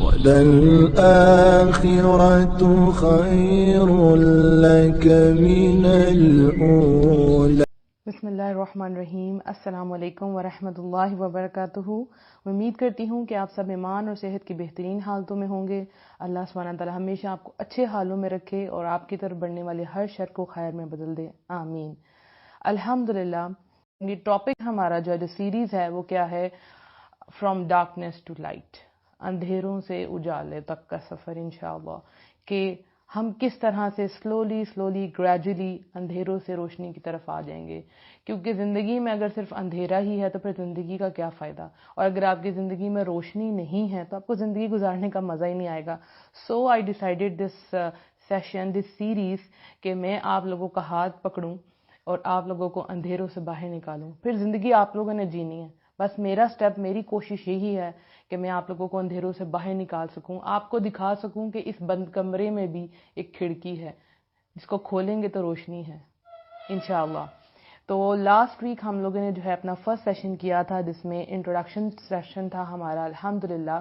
وَلَلْآخِرَةُ خَيْرٌ لَكَ مِنَ الْأُولَى۔ بسم اللہ الرحمن الرحیم۔ السلام علیکم ورحمۃ اللہ وبرکاتہ۔ امید کرتی ہوں کہ آپ سب ایمان اور صحت کی بہترین حالتوں میں ہوں گے۔ اللہ سبحانہ تعالیٰ ہمیشہ آپ کو اچھے حالوں میں رکھے اور آپ کی طرف بڑھنے والے ہر شر کو خیر میں بدل دے، آمین۔ الحمدللہ، یہ ٹاپک ہمارا جو سیریز ہے وہ کیا ہے؟ فرام ڈارکنیس ٹو لائٹ، اندھیروں سے اجالے تک کا سفر انشاءاللہ، کہ ہم کس طرح سے سلولی گریجولی اندھیروں سے روشنی کی طرف آ جائیں گے، کیونکہ زندگی میں اگر صرف اندھیرا ہی ہے تو پھر زندگی کا کیا فائدہ، اور اگر آپ کی زندگی میں روشنی نہیں ہے تو آپ کو زندگی گزارنے کا مزہ ہی نہیں آئے گا۔ So I decided this session, this series, کہ میں آپ لوگوں کا ہاتھ پکڑوں اور آپ لوگوں کو اندھیروں سے باہر نکالوں۔ پھر زندگی آپ لوگوں نے جینی ہے، بس میرا سٹیپ، میری کوشش یہی ہے کہ میں آپ لوگوں کو اندھیروں سے باہر نکال سکوں، آپ کو دکھا سکوں کہ اس بند کمرے میں بھی ایک کھڑکی ہے جس کو کھولیں گے تو روشنی ہے انشاءاللہ۔ تو لاسٹ ویک ہم لوگوں نے جو ہے اپنا فرسٹ سیشن کیا تھا، جس میں انٹروڈکشن سیشن تھا ہمارا الحمدللہ۔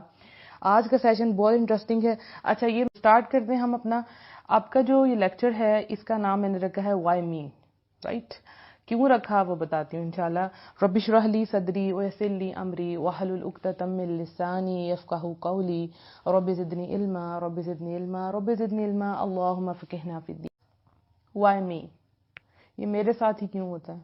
آج کا سیشن بہت انٹرسٹنگ ہے۔ اچھا، یہ سٹارٹ کرتے ہیں ہم اپنا، آپ کا جو یہ لیکچر ہے اس کا نام میں نے رکھا ہے وائی می، رائٹ؟ کیوں رکھا وہ بتاتی ہوں انشاءاللہ۔ رب اشرح لی صدری ویسر لی امری واحلل عقدۃ من لسانی یفقہوا قولی رب زدنی علما رب زدنی علما رب زدنی علما اللہم فقہنا فی الدین۔ وائی می، یہ میرے ساتھ ہی کیوں ہوتا ہے؟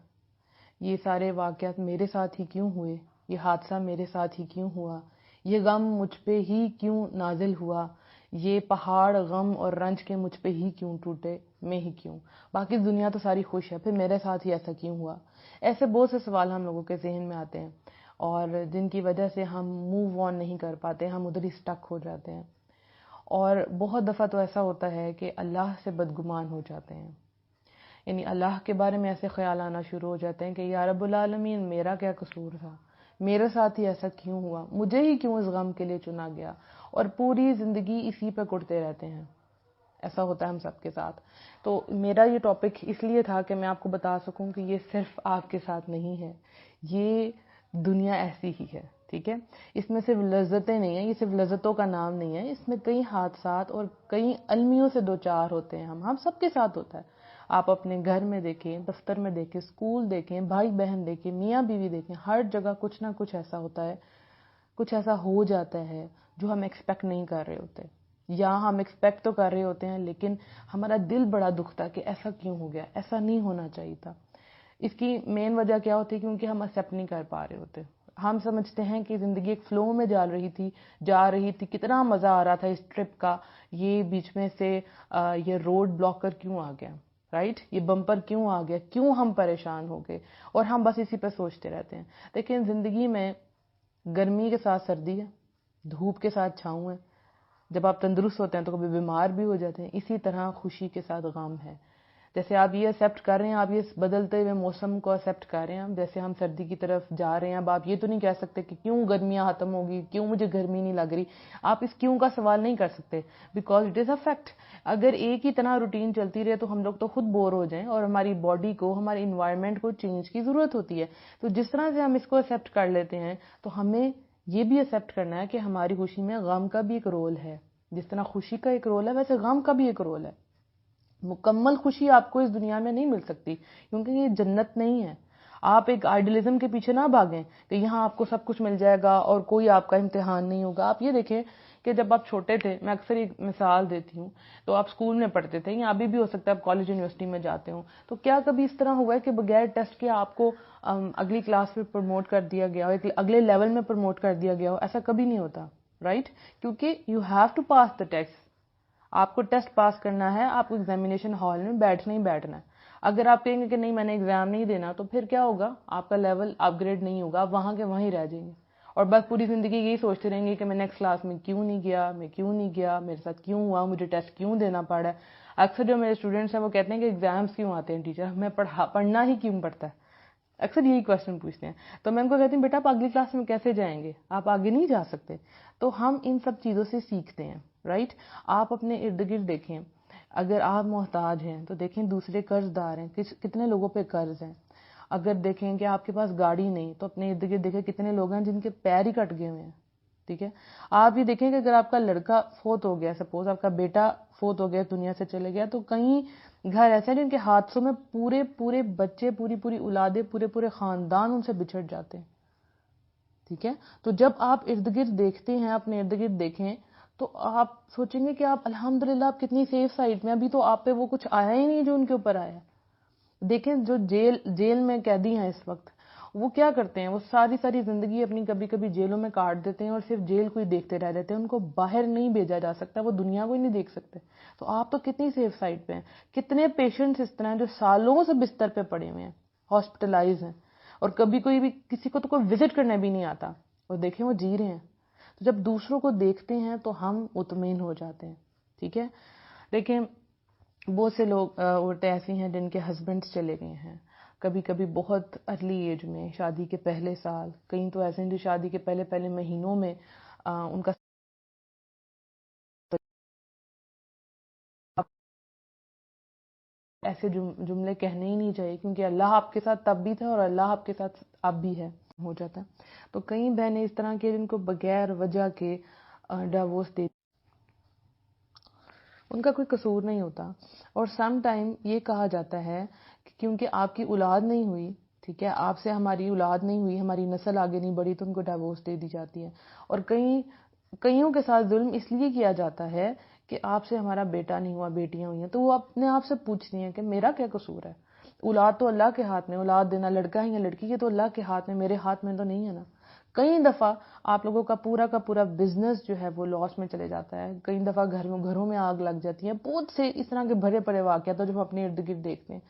یہ سارے واقعات میرے ساتھ ہی کیوں ہوئے؟ یہ حادثہ میرے ساتھ ہی کیوں ہوا؟ یہ غم مجھ پہ ہی کیوں نازل ہوا؟ یہ پہاڑ غم اور رنج کے مجھ پہ ہی کیوں ٹوٹے؟ میں ہی کیوں؟ باقی دنیا تو ساری خوش ہے، پھر میرے ساتھ ہی ایسا کیوں ہوا؟ ایسے بہت سے سوال ہم لوگوں کے ذہن میں آتے ہیں اور جن کی وجہ سے ہم موو آن نہیں کر پاتے، ہم ادھر ہی سٹک ہو جاتے ہیں، اور بہت دفعہ تو ایسا ہوتا ہے کہ اللہ سے بدگمان ہو جاتے ہیں، یعنی اللہ کے بارے میں ایسے خیال آنا شروع ہو جاتے ہیں کہ یا رب العالمین، میرا کیا قصور تھا؟ میرے ساتھ ہی ایسا کیوں ہوا؟ مجھے ہی کیوں اس غم کے لیے چنا گیا؟ اور پوری زندگی اسی پہ کٹتے رہتے ہیں۔ ایسا ہوتا ہے ہم سب کے ساتھ۔ تو میرا یہ ٹاپک اس لیے تھا کہ میں آپ کو بتا سکوں کہ یہ صرف آپ کے ساتھ نہیں ہے، یہ دنیا ایسی ہی ہے، ٹھیک ہے؟ اس میں صرف لذتیں نہیں ہیں، یہ صرف لذتوں کا نام نہیں ہے، اس میں کئی حادثات اور کئی المیوں سے دوچار ہوتے ہیں، ہم سب کے ساتھ ہوتا ہے۔ آپ اپنے گھر میں دیکھیں، دفتر میں دیکھیں، اسکول دیکھیں، بھائی بہن دیکھیں، میاں بیوی دیکھیں، ہر جگہ کچھ نہ کچھ ایسا ہوتا ہے، کچھ ایسا ہو جاتا ہے جو ہم ایکسپیکٹ نہیں کر رہے ہوتے، یا ہم ایکسپیکٹ تو کر رہے ہوتے ہیں لیکن ہمارا دل بڑا دکھتا کہ ایسا کیوں ہو گیا، ایسا نہیں ہونا چاہیے تھا۔ اس کی مین وجہ کیا ہوتی ہے؟ کیونکہ ہم ایکسیپٹ نہیں کر پا رہے ہوتے۔ ہم سمجھتے ہیں کہ زندگی ایک فلو میں جا رہی تھی، کتنا مزہ آ رہا تھا اس ٹرپ کا، یہ بیچ میں سے یہ روڈ بلاکر کیوں آ گیا، رائٹ؟ یہ بمپر کیوں آ گیا؟ کیوں ہم پریشان ہو گئے؟ اور ہم بس اسی پہ سوچتے رہتے ہیں۔ لیکن زندگی میں گرمی کے ساتھ سردی ہے، دھوپ کے ساتھ چھاؤں ہے، جب آپ تندرست ہوتے ہیں تو کبھی بیمار بھی ہو جاتے ہیں، اسی طرح خوشی کے ساتھ غم ہے۔ جیسے آپ یہ ایکسیپٹ کر رہے ہیں، آپ یہ بدلتے ہوئے موسم کو ایکسیپٹ کر رہے ہیں، جیسے ہم سردی کی طرف جا رہے ہیں، اب آپ یہ تو نہیں کہہ سکتے کہ کیوں گرمیاں ختم ہوگی، کیوں مجھے گرمی نہیں لگ رہی، آپ اس کیوں کا سوال نہیں کر سکتے، because it is a fact. اگر ایک ہی طرح روٹین چلتی رہے تو ہم لوگ تو خود بور ہو جائیں، اور ہماری باڈی کو، ہمارے انوائرمنٹ کو چینج کی ضرورت ہوتی ہے۔ تو جس طرح سے ہم اس کو ایکسیپٹ کر لیتے ہیں تو ہمیں یہ بھی ایکسیپٹ کرنا ہے کہ ہماری خوشی میں غم کا بھی ایک رول ہے۔ جس طرح خوشی کا ایک رول ہے ویسے غم کا بھی ایک رول ہے۔ مکمل خوشی آپ کو اس دنیا میں نہیں مل سکتی، کیونکہ یہ جنت نہیں ہے۔ آپ ایک آئیڈیلزم کے پیچھے نہ بھاگیں کہ یہاں آپ کو سب کچھ مل جائے گا اور کوئی آپ کا امتحان نہیں ہوگا۔ آپ یہ دیکھیں کہ جب آپ چھوٹے تھے، میں اکثر ایک مثال دیتی ہوں، تو آپ اسکول میں پڑھتے تھے یا ابھی بھی ہو سکتا ہے آپ کالج یونیورسٹی میں جاتے ہوں، تو کیا کبھی اس طرح ہوا ہے کہ بغیر ٹیسٹ کے آپ کو اگلی کلاس میں پروموٹ کر دیا گیا ہو، اگلے لیول میں پروموٹ کر دیا گیا ہو؟ ایسا کبھی نہیں ہوتا، رائٹ؟ کیونکہ you have to pass the test. آپ کو ٹیسٹ پاس کرنا ہے، آپ کو ایگزامینیشن ہال میں بیٹھنا ہی بیٹھنا ہے۔ اگر آپ کہیں گے کہ نہیں میں نے ایگزام نہیں دینا، تو پھر کیا ہوگا؟ آپ کا لیول اپ گریڈ نہیں ہوگا، آپ وہاں کے وہیں رہ جائیں گے، اور بس پوری زندگی یہی سوچتے رہیں گے کہ میں نیکسٹ کلاس میں کیوں نہیں گیا، میرے ساتھ کیوں ہوا، مجھے ٹیسٹ کیوں دینا پڑا ہے۔ اکثر جو میرے اسٹوڈنٹس ہیں وہ کہتے ہیں کہ ایگزامس کیوں آتے ہیں ٹیچر، ہمیں پڑھنا ہی کیوں پڑتا ہے، اکثر یہی کوشچن پوچھتے ہیں۔ تو میں ان کو کہتی ہوں بیٹا آپ اگلی کلاس میں کیسے جائیں گے، آپ آگے نہیں جا سکتے۔ تو ہم ان سب چیزوں سے سیکھتے ہیں، رائٹ؟ آپ اپنے ارد گرد دیکھیں، اگر آپ محتاج ہیں تو دیکھیں دوسرے قرض دار ہیں، کتنے لوگوں پہ قرض ہیں۔ اگر دیکھیں کہ آپ کے پاس گاڑی نہیں تو اپنے ارد گرد دیکھیں کتنے لوگ ہیں جن کے پیر ہی کٹ گئے ہوئے ہیں، ٹھیک ہے. آپ یہ دیکھیں کہ اگر آپ کا لڑکا فوت ہو گیا، سپوز آپ کا بیٹا فوت ہو گیا، دنیا سے چلے گیا، تو کئی گھر ایسے ہیں جن کے حادثوں میں پورے بچے، پوری اولادیں، پورے خاندان ان سے بچھڑ جاتے ہیں. ٹھیک ہے. تو جب آپ ارد گرد دیکھتے ہیں، اپنے ارد گرد دیکھیں، تو آپ سوچیں گے کہ آپ الحمدللہ آپ کتنی سیف سائڈ میں. ابھی تو آپ پہ وہ کچھ آیا ہی نہیں جو ان کے اوپر آیا. دیکھیں جو جیل میں قیدی ہیں اس وقت، وہ کیا کرتے ہیں؟ وہ ساری زندگی اپنی کبھی جیلوں میں کاٹ دیتے ہیں اور صرف جیل کو ہی دیکھتے رہ جاتے ہیں. ان کو باہر نہیں بھیجا جا سکتا، وہ دنیا کو ہی نہیں دیکھ سکتے. تو آپ تو کتنی سیف سائڈ پہ ہیں. کتنے پیشنٹس اس طرح ہیں جو سالوں سے بستر پہ پڑے ہوئے ہیں، ہاسپٹلائز ہیں، اور کبھی کوئی بھی کسی کو تو کوئی وزٹ کرنے بھی نہیں آتا، اور دیکھیں وہ جی رہے ہیں. تو جب دوسروں کو دیکھتے ہیں تو ہم مطمئن ہو جاتے ہیں. ٹھیک ہے. دیکھیں بہت سے لوگ عورتیں ایسی ہیں جن کے ہسبینڈز چلے گئے ہیں، کبھی بہت ارلی ایج میں، شادی کے پہلے سال. کئی تو ایسے ہیں جو شادی کے پہلے مہینوں میں ان کا ایسے جملے کہنے ہی نہیں چاہیے، کیونکہ اللہ آپ کے ساتھ تب بھی تھا اور اللہ آپ کے ساتھ اب بھی ہے، ہو جاتا ہے. تو کئی بہنیں اس طرح کے جن کو بغیر وجہ کے ڈیورس دے، ان کا کوئی قصور نہیں ہوتا. اور سم ٹائم یہ کہا جاتا ہے کہ کیونکہ آپ کی اولاد نہیں ہوئی، ٹھیک ہے، آپ سے ہماری اولاد نہیں ہوئی، ہماری نسل آگے نہیں بڑھی، تو ان کو ڈیورس دے دی جاتی ہے. اور کئیوں کے ساتھ ظلم اس لیے کیا جاتا ہے کہ آپ سے ہمارا بیٹا نہیں ہوا، بیٹیاں ہوئی ہیں، تو وہ اپنے آپ سے پوچھتی ہیں کہ میرا کیا قصور ہے؟ اولاد تو اللہ کے ہاتھ میں، اولاد دینا لڑکا ہے یا لڑکی ہے تو اللہ کے ہاتھ میں، میرے ہاتھ میں تو نہیں ہے نا. کئی دفعہ آپ لوگوں کا پورا بزنس جو ہے وہ لاس میں چلے جاتا ہے. کئی دفعہ گھروں میں آگ لگ جاتی ہے. بہت سے اس طرح کے بھرے پڑے واقعات جو ہم اپنے ارد گرد دیکھتے ہیں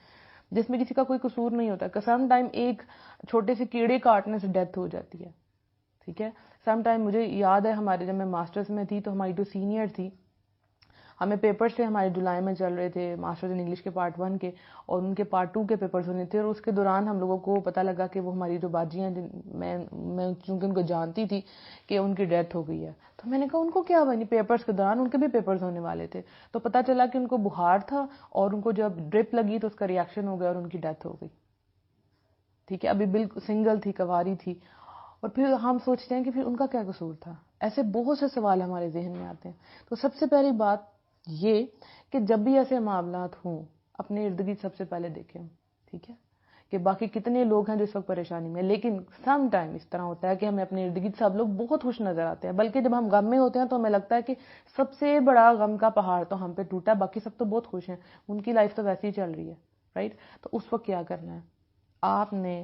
جس میں کسی کا کوئی قصور نہیں ہوتا. سم ٹائم ایک چھوٹے سے کیڑے کاٹنے سے ڈیتھ ہو جاتی ہے. ٹھیک ہے. سم ٹائم مجھے یاد ہے ہمارے جب میں ماسٹرز میں تھی تو ہماری جو سینئر تھی، ہمیں پیپرز تھے ہمارے جولائی میں چل رہے تھے ماسٹرز ان انگلش کے پارٹ 1 کے، اور ان کے پارٹ 2 کے پیپرز ہونے تھے. اور اس کے دوران ہم لوگوں کو پتہ لگا کہ وہ ہماری جو باجی ہیں، میں چونکہ ان کو جانتی تھی کہ ان کی ڈیتھ ہو گئی ہے. تو میں نے کہا ان کو کیا ہوا؟ پیپرز کے دوران ان کے بھی پیپرز ہونے والے تھے. تو پتہ چلا کہ ان کو بخار تھا اور ان کو جب ڈرپ لگی تو اس کا ریئیکشن ہو گیا اور ان کی ڈیتھ ہو گئی. ٹھیک ہے. ابھی بالکل سنگل تھی، کواری تھی. اور پھر ہم سوچتے ہیں کہ پھر ان کا کیا قصور تھا؟ ایسے بہت سے سوال ہمارے ذہن میں آتے ہیں. تو سب سے پہلی بات یہ کہ جب بھی ایسے معاملات ہوں اپنے ارد گرد سب سے پہلے دیکھیں. ٹھیک ہے. کہ باقی کتنے لوگ ہیں جو اس وقت پریشانی میں، لیکن سم ٹائم اس طرح ہوتا ہے کہ ہمیں اپنے ارد گرد سب لوگ بہت خوش نظر آتے ہیں، بلکہ جب ہم غم میں ہوتے ہیں تو ہمیں لگتا ہے کہ سب سے بڑا غم کا پہاڑ تو ہم پہ ٹوٹا ہے، باقی سب تو بہت خوش ہیں، ان کی لائف تو ویسے ہی چل رہی ہے. رائٹ. تو اس وقت کیا کرنا ہے؟ آپ نے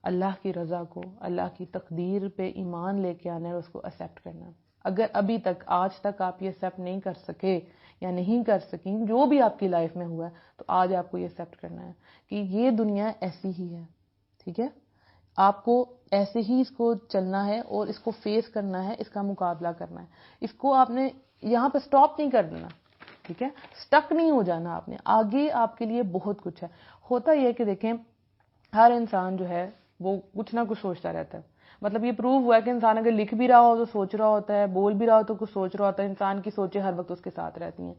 اللہ کی رضا کو، اللہ کی تقدیر پہ ایمان لے کے آنا ہے اور اس کو ایکسیپٹ کرنا ہے. اگر ابھی تک آج تک آپ یہ ایکسیپٹ نہیں کر سکے یا نہیں کر سکیں جو بھی آپ کی لائف میں ہوا ہے، تو آج آپ کو یہ ایکسیپٹ کرنا ہے کہ یہ دنیا ایسی ہی ہے. ٹھیک ہے. آپ کو ایسے ہی اس کو چلنا ہے اور اس کو فیس کرنا ہے، اس کا مقابلہ کرنا ہے. اس کو آپ نے یہاں پہ سٹاپ نہیں کر دینا. ٹھیک ہے. سٹک نہیں ہو جانا آپ نے. آگے آپ کے لیے بہت کچھ ہے. ہوتا یہ کہ دیکھیں ہر انسان جو ہے وہ کچھ نہ کچھ سوچتا رہتا ہے. مطلب یہ پروو ہوا ہے کہ انسان اگر لکھ بھی رہا ہو تو سوچ رہا ہوتا ہے، بول بھی رہا ہو تو کچھ سوچ رہا ہوتا ہے. انسان کی سوچیں ہر وقت اس کے ساتھ رہتی ہیں.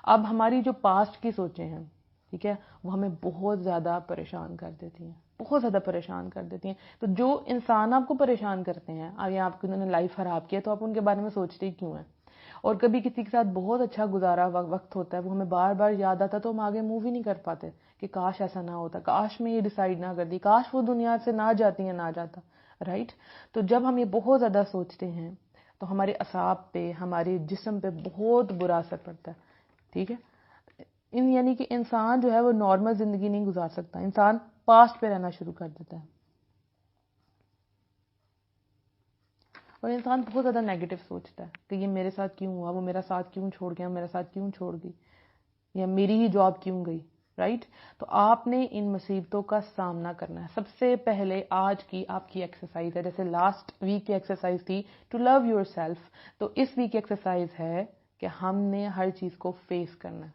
اب ہماری جو پاسٹ کی سوچیں ہیں، ٹھیک ہے، وہ ہمیں بہت زیادہ پریشان کر دیتی ہیں، بہت زیادہ پریشان کر دیتی ہیں. تو جو انسان آپ کو پریشان کرتے ہیں، آگے آپ کی انہوں نے لائف خراب کیا، تو آپ ان کے بارے میں سوچتے ہی کیوں ہیں؟ اور کبھی کسی کے ساتھ بہت اچھا گزارا وقت ہوتا ہے، وہ ہمیں بار بار یاد آتا ہے تو ہم آگے موو ہی نہیں کر پاتے کہ کاش ایسا نہ ہوتا، کاش میں یہ ڈیسائیڈ نہ کرتی، کاش وہ دنیا سے نہ جاتی یا نہ جاتا. رائٹ. تو جب ہم یہ بہت زیادہ سوچتے ہیں تو ہمارے اعصاب پہ، ہمارے جسم پہ بہت برا اثر پڑتا ہے. ٹھیک ہے. یعنی کہ انسان جو ہے وہ نارمل زندگی نہیں گزار سکتا، انسان پاسٹ پہ رہنا شروع کر دیتا ہے. اور انسان بہت زیادہ نیگیٹو سوچتا ہے کہ یہ میرے ساتھ کیوں ہوا، وہ میرا ساتھ کیوں چھوڑ گیا، میرا ساتھ کیوں چھوڑ گئی، یا میری ہی جاب کیوں گئی. رائٹ. تو آپ نے ان مصیبتوں کا سامنا کرنا ہے. سب سے پہلے آج کی آپ کی ایکسرسائز ہے، جیسے لاسٹ ویک کی ایکسرسائز تھی ٹو لو یور سیلف، تو اس ویک کی ایکسرسائز ہے کہ ہم نے ہر چیز کو فیس کرنا ہے.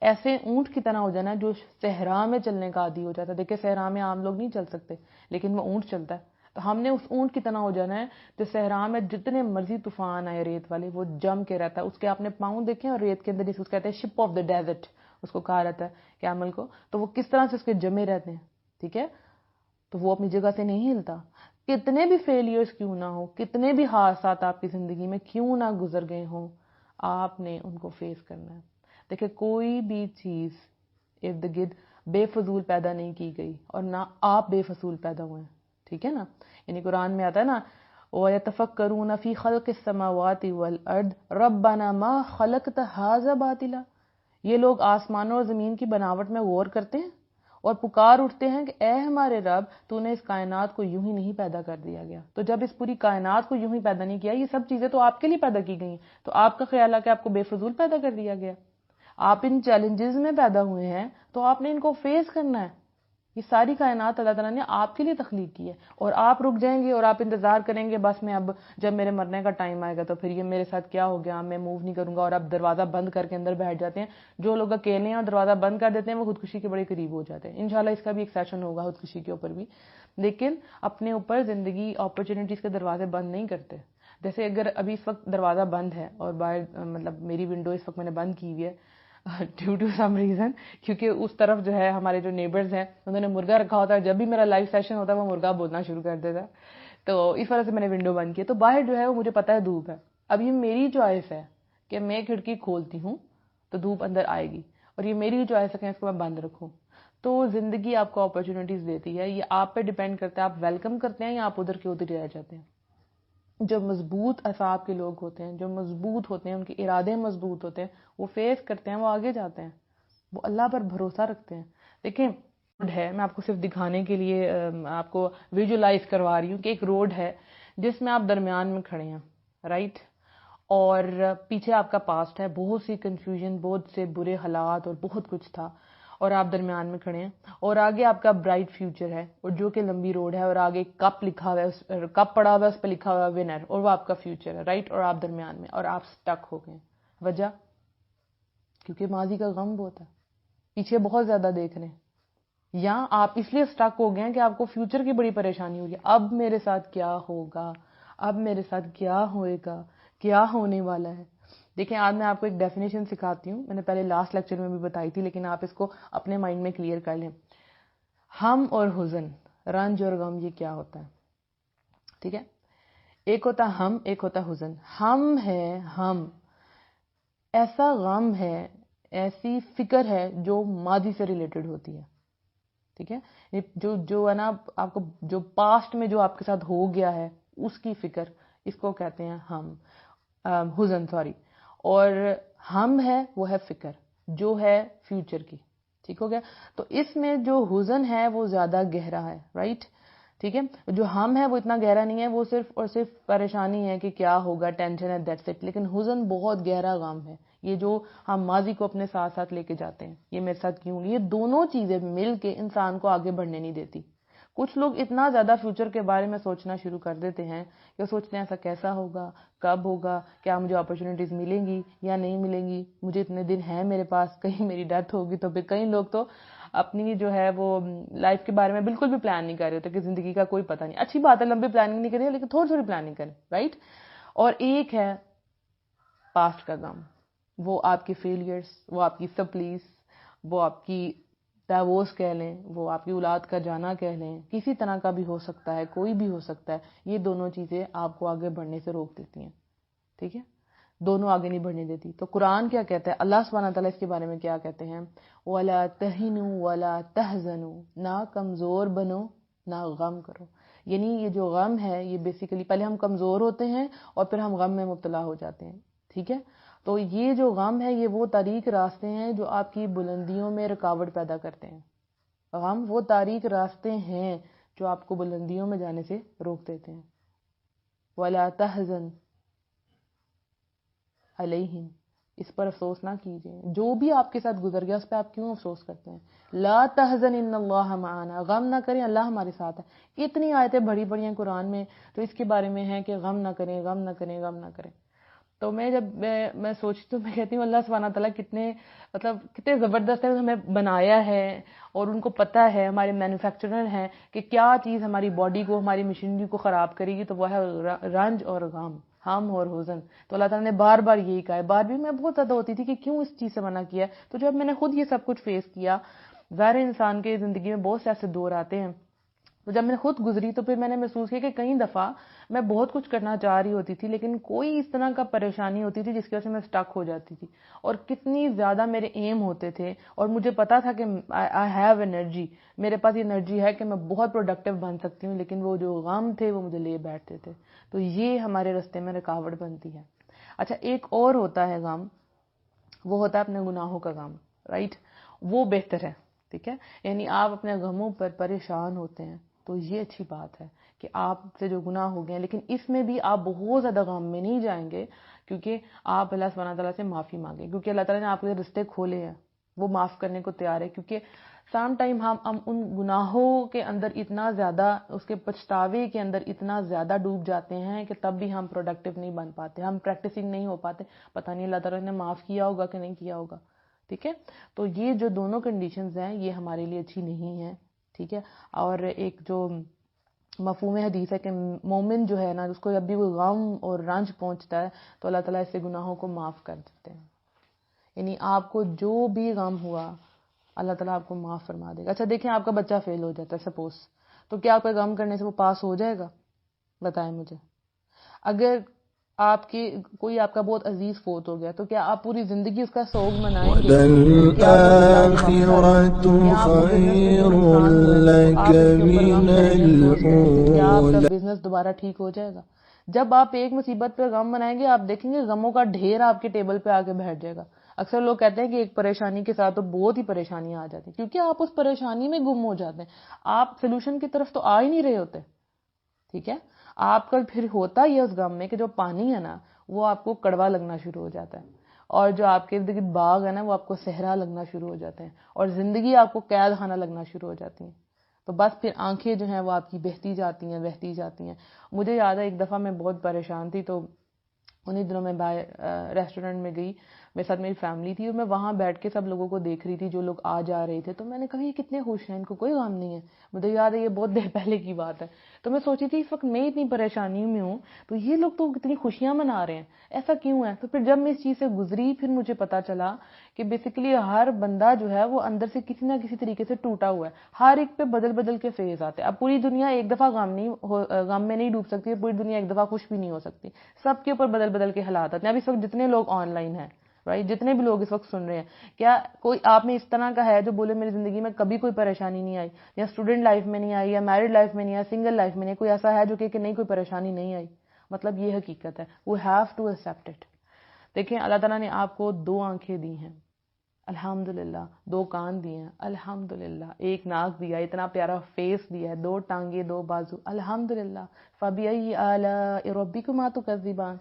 ایسے اونٹ کی طرح ہو جانا ہے جو صحرا میں چلنے کا عادی ہو جاتا ہے. دیکھیں صحرا میں عام لوگ نہیں چل سکتے لیکن وہ اونٹ چلتا ہے. تو ہم نے اس اونٹ کی طرح ہو جانا ہے جو صحرا میں جتنے مرضی طوفان آئے ریت والے وہ جم کے رہتا ہے. اس کے آپ نے پاؤں دیکھیں اور ریت کے اندر جس کو کہتے ہیں شپ آف دا ڈیزرٹ اس کو کہا رہتا ہے کیمل کو، تو وہ کس طرح سے اس کے جمے رہتے ہیں. ٹھیک ہے. تو وہ اپنی جگہ سے نہیں ہلتا. کتنے بھی فیلیئرز کیوں نہ ہو, کتنے بھی حادثات آپ کی زندگی میں کیوں نہ گزر گئے ہوں, آپ نے ان کو فیس کرنا ہے. دیکھیں کوئی بھی چیز ارد گرد بے فضول پیدا نہیں کی گئی اور نہ آپ بے فضول پیدا ہوئے ہیں, ٹھیک ہے نا. یعنی قرآن میں آتا ہے نا وَيَتَفَكَّرُونَ فِي خَلْقِ السَّمَاوَاتِ وَالْأَرْضِ رَبَّنَا مَا خَلَقْتَ هَذَا بَاطِلًا. یہ لوگ آسمانوں اور زمین کی بناوٹ میں غور کرتے ہیں اور پکار اٹھتے ہیں کہ اے ہمارے رب, تو نے اس کائنات کو یوں ہی نہیں پیدا کر دیا گیا. تو جب اس پوری کائنات کو یوں ہی پیدا نہیں کیا, یہ سب چیزیں تو آپ کے لیے پیدا کی گئی ہیں, تو آپ کا خیال ہے کہ آپ کو بے فضول پیدا کر دیا گیا؟ آپ ان چیلنجز میں پیدا ہوئے ہیں تو آپ نے ان کو فیس کرنا ہے. یہ ساری کائنات اللہ تعالیٰ نے آپ کے لیے تخلیق کی ہے, اور آپ رک جائیں گے اور آپ انتظار کریں گے بس میں اب جب میرے مرنے کا ٹائم آئے گا تو پھر یہ میرے ساتھ کیا ہو گیا, میں موو نہیں کروں گا, اور اب دروازہ بند کر کے اندر بیٹھ جاتے ہیں. جو لوگ اکیلے ہیں اور دروازہ بند کر دیتے ہیں وہ خودکشی کے بڑے قریب ہو جاتے ہیں. انشاءاللہ اس کا بھی ایک سیشن ہوگا خودکشی کے اوپر بھی, لیکن اپنے اوپر زندگی اپرچونٹیز کے دروازے بند نہیں کرتے. جیسے اگر ابھی اس وقت دروازہ بند ہے اور باہر مطلب میری ونڈو اس وقت میں نے بند کی ہوئی ہے ڈیو ٹو سم ریزن, کیونکہ اس طرف جو ہے ہمارے جو نیبرز ہیں انہوں نے مرغا رکھا ہوتا ہے, جب بھی میرا لائیو سیشن ہوتا ہے وہ مرغا بولنا شروع کر دیتا ہے, تو اس وجہ سے میں نے ونڈو بند کی. تو باہر جو ہے وہ مجھے پتا ہے دھوپ ہے, اب یہ میری چوائس ہے کہ میں کھڑکی کھولتی ہوں تو دھوپ اندر آئے گی, اور یہ میری چوائس ہے کہ اس کو میں بند رکھوں. تو زندگی آپ کو اپرچونیٹیز دیتی ہے, یہ آپ پہ ڈیپینڈ کرتا ہے آپ ویلکم کرتے ہیں یا آپ ادھر کے ادھر رہ جاتے ہیں. جو مضبوط اعصاب کے لوگ ہوتے ہیں, جو مضبوط ہوتے ہیں, ان کے ارادے مضبوط ہوتے ہیں, وہ فیس کرتے ہیں, وہ آگے جاتے ہیں, وہ اللہ پر بھروسہ رکھتے ہیں. دیکھیں روڈ ہے, میں آپ کو صرف دکھانے کے لیے آپ کو ویژولائز کروا رہی ہوں کہ ایک روڈ ہے جس میں آپ درمیان میں کھڑے ہیں, رائٹ, اور پیچھے آپ کا پاسٹ ہے, بہت سی کنفیوژن, بہت سے برے حالات اور بہت کچھ تھا, اور آپ درمیان میں کھڑے ہیں, اور آگے آپ کا برائٹ فیوچر ہے, اور جو کہ لمبی روڈ ہے, اور آگے کپ لکھا ہوا ہے, کپ پڑا ہوا ہے, اس پہ لکھا ہوا ہے ونر, اور وہ آپ کا فیوچر ہے, رائٹ, اور آپ درمیان میں, اور آپ سٹک ہو گئے. وجہ کیونکہ ماضی کا غم بہت ہے, پیچھے بہت زیادہ دیکھ رہے ہیں, یا آپ اس لیے سٹک ہو گئے ہیں کہ آپ کو فیوچر کی بڑی پریشانی ہو رہی ہے. اب میرے ساتھ کیا ہوگا, اب میرے ساتھ کیا ہوئے گا, کیا ہونے والا ہے. دیکھیں آج میں آپ کو ایک ڈیفینیشن سکھاتی ہوں, میں نے پہلے لاسٹ لیکچر میں بھی بتائی تھی, لیکن آپ اس کو اپنے مائنڈ میں کلیئر کر لیں. ہم اور حزن, رنج اور غم, یہ کیا ہوتا ہے؟ ٹھیک ہے, ایک ہوتا ہم, ایک ہوتا حزن. ہم ہے, ہم ایسا غم ہے, ایسی فکر ہے جو ماضی سے ریلیٹڈ ہوتی ہے, ٹھیک ہے, جو ہے نا آپ کو جو پاسٹ میں جو آپ کے ساتھ ہو گیا ہے اس کی فکر, اس کو کہتے ہیں ہم, حزن, سوری. اور ہم ہے وہ ہے فکر جو ہے فیوچر کی, ٹھیک ہو گیا. تو اس میں جو حزن ہے وہ زیادہ گہرا ہے, رائٹ, ٹھیک ہے. جو ہم ہے وہ اتنا گہرا نہیں ہے, وہ صرف اور صرف پریشانی ہے کہ کیا ہوگا, ٹینشن ہے, دیٹس اٹ. لیکن حزن بہت گہرا غم ہے, یہ جو ہم ماضی کو اپنے ساتھ ساتھ لے کے جاتے ہیں, یہ میرے ساتھ کیوں, یہ دونوں چیزیں مل کے انسان کو آگے بڑھنے نہیں دیتی. کچھ لوگ اتنا زیادہ فیوچر کے بارے میں سوچنا شروع کر دیتے ہیں کہ سوچتے ہیں ایسا کیسا ہوگا, کب ہوگا, کیا مجھے اپرچونیٹیز ملیں گی یا نہیں ملیں گی, مجھے اتنے دن ہیں میرے پاس, کہیں میری ڈیتھ ہوگی تو. پھر کئی لوگ تو اپنی جو ہے وہ لائف کے بارے میں بالکل بھی پلان نہیں کر رہے ہوتے کہ زندگی کا کوئی پتہ نہیں. اچھی بات ہے لمبی پلاننگ نہیں کریں, لیکن تھوڑی تھوڑی پلاننگ کریں, رائٹ. اور ایک ہے پاسٹ کا غم, وہ آپ کی فیلیئرز, وہ آپ کی سپلیز, وہ آپ کی ڈائیورس کہہ لیں, وہ آپ کی اولاد کا جانا کہہ لیں, کسی طرح کا بھی ہو سکتا ہے, کوئی بھی ہو سکتا ہے. یہ دونوں چیزیں آپ کو آگے بڑھنے سے روک دیتی ہیں, ٹھیک ہے, دونوں آگے نہیں بڑھنے دیتی. تو قرآن کیا کہتا ہے, اللہ سبحانہ تعالیٰ اس کے بارے میں کیا کہتے ہیں, وَلَا تَهِنُوا وَلَا تَحْزَنُوا, نہ کمزور بنو نہ غم کرو. یعنی یہ جو غم ہے یہ بیسیکلی پہلے ہم کمزور ہوتے ہیں اور پھر ہم غم میں مبتلا ہو جاتے ہیں, ٹھیک ہے. تو یہ جو غم ہے یہ وہ تاریک راستے ہیں جو آپ کی بلندیوں میں رکاوٹ پیدا کرتے ہیں. غم وہ تاریک راستے ہیں جو آپ کو بلندیوں میں جانے سے روک دیتے ہیں. وَلَا تَحْزَنْ عَلَيْهِمْ, اس پر افسوس نہ کیجئے, جو بھی آپ کے ساتھ گزر گیا اس پہ آپ کیوں افسوس کرتے ہیں. لا تحزن ان اللہ معنا, غم نہ کریں اللہ ہمارے ساتھ ہے. اتنی آیتیں بڑی بڑی ہیں قرآن میں تو اس کے بارے میں ہے کہ غم نہ کریں, غم نہ کریں, غم نہ کریں. تو جب میں سوچتی ہوں, میں کہتی ہوں اللہ سبحانہ تعالیٰ کتنے زبردست ہے, ہمیں بنایا ہے اور ان کو پتہ ہے, ہمارے مینوفیکچرر ہیں کہ کیا چیز ہماری باڈی کو, ہماری مشینری کو خراب کرے گی, تو وہ ہے رنج اور غم, ہم اور حزن. تو اللہ تعالیٰ نے بار بار یہی کہا ہے. بار بھی میں بہت زیادہ ہوتی تھی کہ کیوں اس چیز سے منع کیا ہے. تو جب میں نے خود یہ سب کچھ فیس کیا, ظاہر انسان کے زندگی میں بہت سے ایسے دور آتے ہیں تو جب میں خود گزری تو پھر میں نے محسوس کیا کہ کئی دفعہ میں بہت کچھ کرنا چاہ رہی ہوتی تھی لیکن کوئی اس طرح کا پریشانی ہوتی تھی جس کی وجہ سے میں سٹک ہو جاتی تھی، اور کتنی زیادہ میرے ایم ہوتے تھے اور مجھے پتا تھا کہ آئی ہیو انرجی، میرے پاس یہ انرجی ہے کہ میں بہت پروڈکٹیو بن سکتی ہوں، لیکن وہ جو غم تھے وہ مجھے لے بیٹھتے تھے. تو یہ ہمارے راستے میں رکاوٹ بنتی ہے. اچھا، ایک اور ہوتا ہے غم، وہ ہوتا ہے اپنے گناہوں کا غم، رائٹ؟ وہ بہتر ہے، ٹھیک ہے؟ یعنی آپ اپنے غموں پر پریشان ہوتے ہیں تو یہ اچھی بات ہے کہ آپ سے جو گناہ ہو گئے ہیں، لیکن اس میں بھی آپ بہت زیادہ غم میں نہیں جائیں گے، کیونکہ آپ اللہ سبحانہ تعالیٰ سے معافی مانگیں، کیونکہ اللہ تعالیٰ نے آپ کے رستے کھولے ہیں، وہ معاف کرنے کو تیار ہے. کیونکہ سام ٹائم ہم ان گناہوں کے اندر اتنا زیادہ، اس کے پچھتاوے کے اندر اتنا زیادہ ڈوب جاتے ہیں کہ تب بھی ہم پروڈکٹیو نہیں بن پاتے، ہم پریکٹسنگ نہیں ہو پاتے. پتہ نہیں اللہ تعالیٰ نے معاف کیا ہوگا کہ نہیں کیا ہوگا، ٹھیک ہے؟ تو یہ جو دونوں کنڈیشنز ہیں یہ ہمارے لیے اچھی نہیں ہیں، ٹھیک ہے؟ اور ایک جو مفہوم حدیث ہے کہ مومن جو ہے نا، اس کو جب بھی کوئی غم اور رنج پہنچتا ہے تو اللہ تعالیٰ اس سے گناہوں کو معاف کر دیتے ہیں. یعنی آپ کو جو بھی غم ہوا اللہ تعالیٰ آپ کو معاف فرما دے گا. اچھا دیکھیں، آپ کا بچہ فیل ہو جاتا ہے سپوز، تو کیا آپ کا غم کرنے سے وہ پاس ہو جائے گا؟ بتائیں مجھے. اگر آپ کی کوئی آپ کا بہت عزیز فوت ہو گیا تو کیا آپ پوری زندگی اس کا سوگ منائیں گے کہ آپ کو زندہ نہیں واپس آئے؟ کیا آپ کو بزنس میں جو نقصان ہوا ہے تو آپ اس کے اوپر غم کریں گے، افسوس کریں گے؟ کیا آپ کا بزنس دوبارہ ٹھیک ہو جائے گا؟ جب آپ ایک مصیبت پہ غم منائیں گے آپ دیکھیں گے غموں کا ڈھیر آپ کے ٹیبل پہ آ کے بیٹھ جائے گا. اکثر لوگ کہتے ہیں کہ ایک پریشانی کے ساتھ تو بہت ہی پریشانیاں آ جاتی ہیں، کیونکہ آپ اس پریشانی میں گم ہو جاتے ہیں، آپ سولوشن کی طرف تو آ ہی نہیں رہے ہوتے، ٹھیک ہے؟ آپ کا پھر ہوتا ہی ہے اس غم میں کہ جو پانی ہے نا وہ آپ کو کڑوا لگنا شروع ہو جاتا ہے، اور جو آپ کے ارد گرد باغ ہے نا وہ آپ کو صحرا لگنا شروع ہو جاتے ہیں، اور زندگی آپ کو قید خانہ لگنا شروع ہو جاتی ہیں. تو بس پھر آنکھیں جو ہیں وہ آپ کی بہتی جاتی ہیں. مجھے یاد ہے ایک دفعہ میں بہت پریشان تھی، تو انہیں دنوں میں ریسٹورنٹ میں گئی، میرے ساتھ میری فیملی تھی، اور میں وہاں بیٹھ کے سب لوگوں کو دیکھ رہی تھی جو لوگ آ جا رہے تھے. تو میں نے کہا یہ کتنے خوش ہیں، ان کو کوئی غم نہیں ہے. مجھے یاد ہے یہ بہت دیر پہلے کی بات ہے. تو میں سوچی تھی اس وقت میں اتنی پریشانی میں ہوں تو یہ لوگ تو کتنی خوشیاں منا رہے ہیں، ایسا کیوں ہے؟ تو پھر جب میں اس چیز سے گزری پھر مجھے پتا چلا کہ بیسیکلی ہر بندہ جو ہے وہ اندر سے کسی نہ کسی طریقے سے ٹوٹا ہوا ہے. ہر ایک پہ بدل بدل کے فیز آتے ہیں. اب پوری دنیا ایک دفعہ غم میں نہیں ڈوب سکتی، پوری دنیا ایک دفعہ خوش بھی نہیں ہو سکتی. سب کے اوپر بدل بدل کے حالات آتے ہیں. اب اس وقت جتنے لوگ آن لائن ہیں، رائٹ، جتنے بھی لوگ اس وقت سن رہے ہیں، کیا کوئی آپ میں اس طرح کا ہے جو بولے میری زندگی میں کبھی کوئی پریشانی نہیں آئی، یا اسٹوڈنٹ لائف میں نہیں آئی، یا میرڈ لائف میں نہیں آئی، سنگل لائف میں نہیں؟ کوئی ایسا ہے جو کہ نہیں کوئی پریشانی نہیں آئی؟ مطلب یہ حقیقت ہے. We have to accept it. دیکھیں اللہ تعالیٰ نے آپ کو 2 آنکھیں دی ہیں الحمدللہ، 2 کان دیے ہیں الحمدللہ، 1 ناک دیا، اتنا پیارا فیس دیا ہے، 2 ٹانگیں، 2 بازو الحمدللہ. فَبِأَيِّ آلَاءِ رَبِّكُمَا تُكَذِّبَانِ.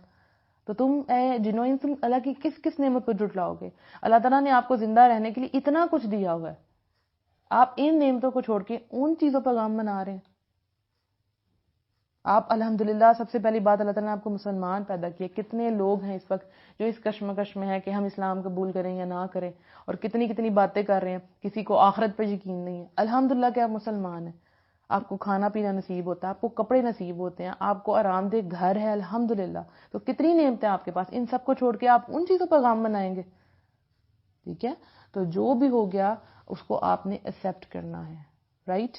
تو تم اے جنو انس اللہ کی کس کس نعمت کو جھٹلاؤ گے؟ اللہ تعالیٰ نے آپ کو زندہ رہنے کے لیے اتنا کچھ دیا ہوا ہے، آپ ان نعمتوں کو چھوڑ کے ان چیزوں پر غم منا رہے ہیں. آپ الحمدللہ، سب سے پہلی بات اللہ تعالیٰ نے آپ کو مسلمان پیدا کیا. کتنے لوگ ہیں اس وقت جو اس کشمکش میں ہے کہ ہم اسلام قبول کریں یا نہ کریں، اور کتنی کتنی باتیں کر رہے ہیں، کسی کو آخرت پہ یقین نہیں ہے. الحمدللہ کہ آپ مسلمان ہیں، آپ کو کھانا پینا نصیب ہوتا ہے، آپ کو کپڑے نصیب ہوتے ہیں، آپ کو آرام دہ گھر ہے الحمدللہ. تو کتنی نعمتیں آپ کے پاس، ان سب کو چھوڑ کے آپ ان چیزوں پر غم منائیں گے؟ ٹھیک ہے؟ تو جو بھی ہو گیا اس کو آپ نے ایکسپٹ کرنا ہے، رائٹ؟